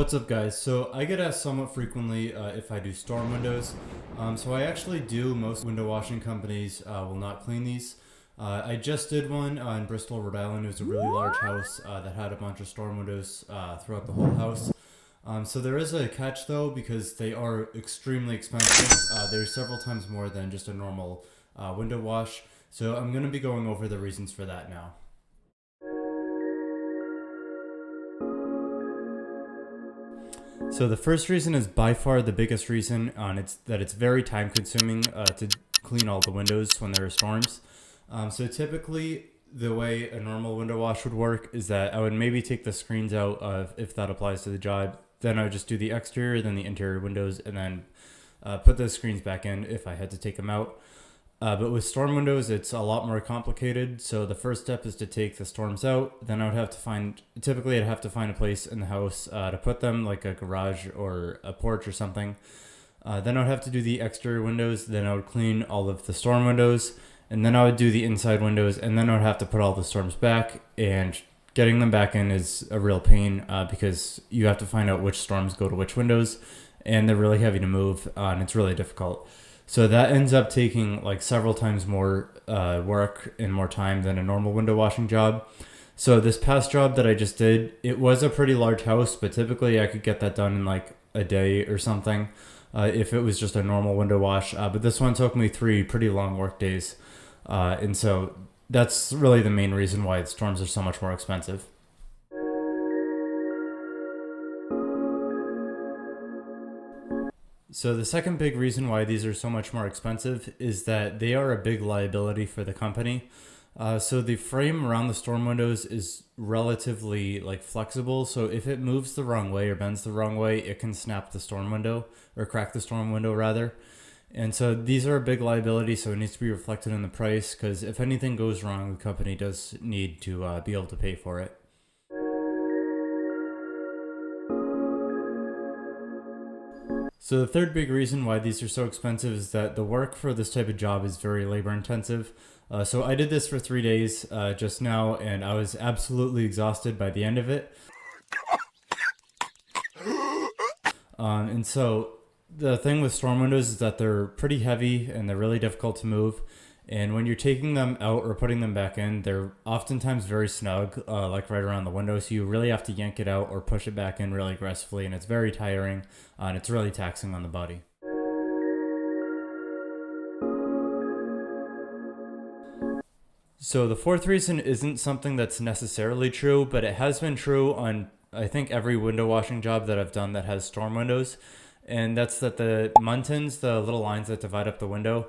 What's up, guys? So I get asked somewhat frequently if I do storm windows. So I actually do. Most window washing companies will not clean these. I just did one in Bristol, Rhode Island. It was a really large house that had a bunch of storm windows throughout the whole house. So there is a catch though, because they are extremely expensive. They're several times more than just a normal window wash. So I'm going to be going over the reasons for that now. So the first reason is by far the biggest reason, and it's that it's very time consuming to clean all the windows when there are storms. So typically the way a normal window wash would work is that I would maybe take the screens out if that applies to the job. Then I would just do the exterior, then the interior windows, and then put those screens back in if I had to take them out. But with storm windows, it's a lot more complicated. So the first step is to take the storms out. Then I'd have to find a place in the house to put them, like a garage or a porch or something. Then I'd have to do the exterior windows. Then I would clean all of the storm windows. And then I would do the inside windows. And then I would have to put all the storms back. And getting them back in is a real pain because you have to find out which storms go to which windows. And they're really heavy to move, and it's really difficult. So that ends up taking like several times more work and more time than a normal window washing job. So this past job that I just did, it was a pretty large house, but typically I could get that done in like a day or something if it was just a normal window wash. But this one took me 3 pretty long work days. And so that's really the main reason why the storms are so much more expensive. So the second big reason why these are so much more expensive is that they are a big liability for the company. So the frame around the storm windows is relatively like flexible. So if it moves the wrong way or bends the wrong way, it can snap the storm window or crack the storm window rather. And so these are a big liability. So it needs to be reflected in the price because if anything goes wrong, the company does need to be able to pay for it. So the third big reason why these are so expensive is that the work for this type of job is very labor intensive. So I did this for 3 days just now, and I was absolutely exhausted by the end of it. And so the thing with storm windows is that they're pretty heavy and they're really difficult to move. And when you're taking them out or putting them back in, they're oftentimes very snug, like right around the window. So you really have to yank it out or push it back in really aggressively. And it's very tiring and it's really taxing on the body. So the fourth reason isn't something that's necessarily true, but it has been true on, I think, every window washing job that I've done that has storm windows. And that's that the muntins, the little lines that divide up the window,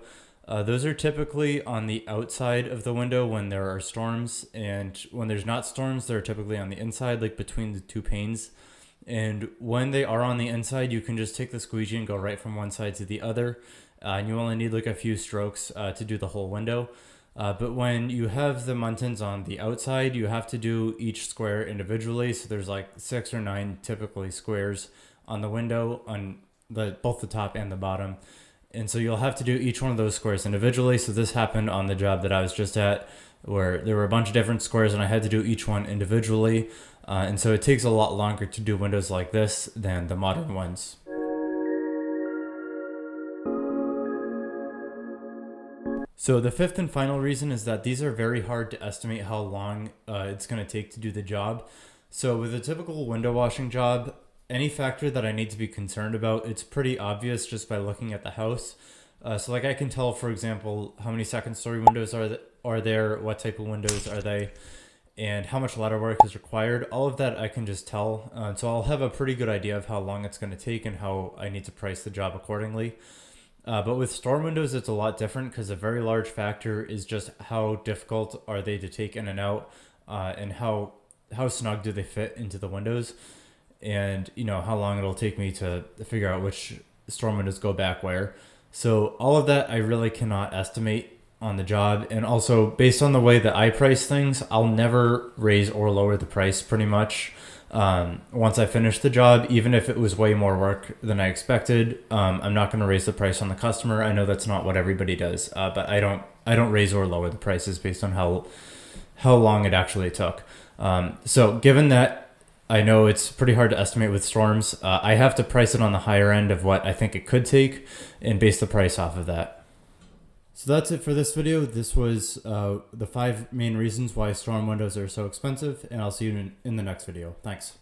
those are typically on the outside of the window when there are storms, and when there's not storms, they're typically on the inside, like between the 2 panes. And when they are on the inside, you can just take the squeegee and go right from one side to the other, and you only need like a few strokes to do the whole window. But when you have the muntins on the outside, you have to do each square individually. So there's like 6 or 9 typically squares on the window on both the top and the bottom. And so you'll have to do each one of those squares individually. So this happened on the job that I was just at, where there were a bunch of different squares and I had to do each one individually. And so it takes a lot longer to do windows like this than the modern ones. So the fifth and final reason is that these are very hard to estimate how long it's going to take to do the job. So with a typical window washing job, any factor that I need to be concerned about, it's pretty obvious just by looking at the house. So like I can tell, for example, how many second story windows are there, what type of windows are they, and how much ladder work is required. All of that I can just tell. So I'll have a pretty good idea of how long it's going to take and how I need to price the job accordingly. But with storm windows, it's a lot different because a very large factor is just how difficult are they to take in and out, and how snug do they fit into the windows, and how long it'll take me to figure out which storm windows go back where. So all of that I really cannot estimate on the job. And also based on the way that I price things, I'll never raise or lower the price pretty much. Once I finish the job, even if it was way more work than I expected, I'm not going to raise the price on the customer. I know that's not what everybody does, but I don't raise or lower the prices based on how long it actually took. So given that I know it's pretty hard to estimate with storms. I have to price it on the higher end of what I think it could take and base the price off of that. So that's it for this video. This was the 5 main reasons why storm windows are so expensive, and I'll see you in the next video. Thanks.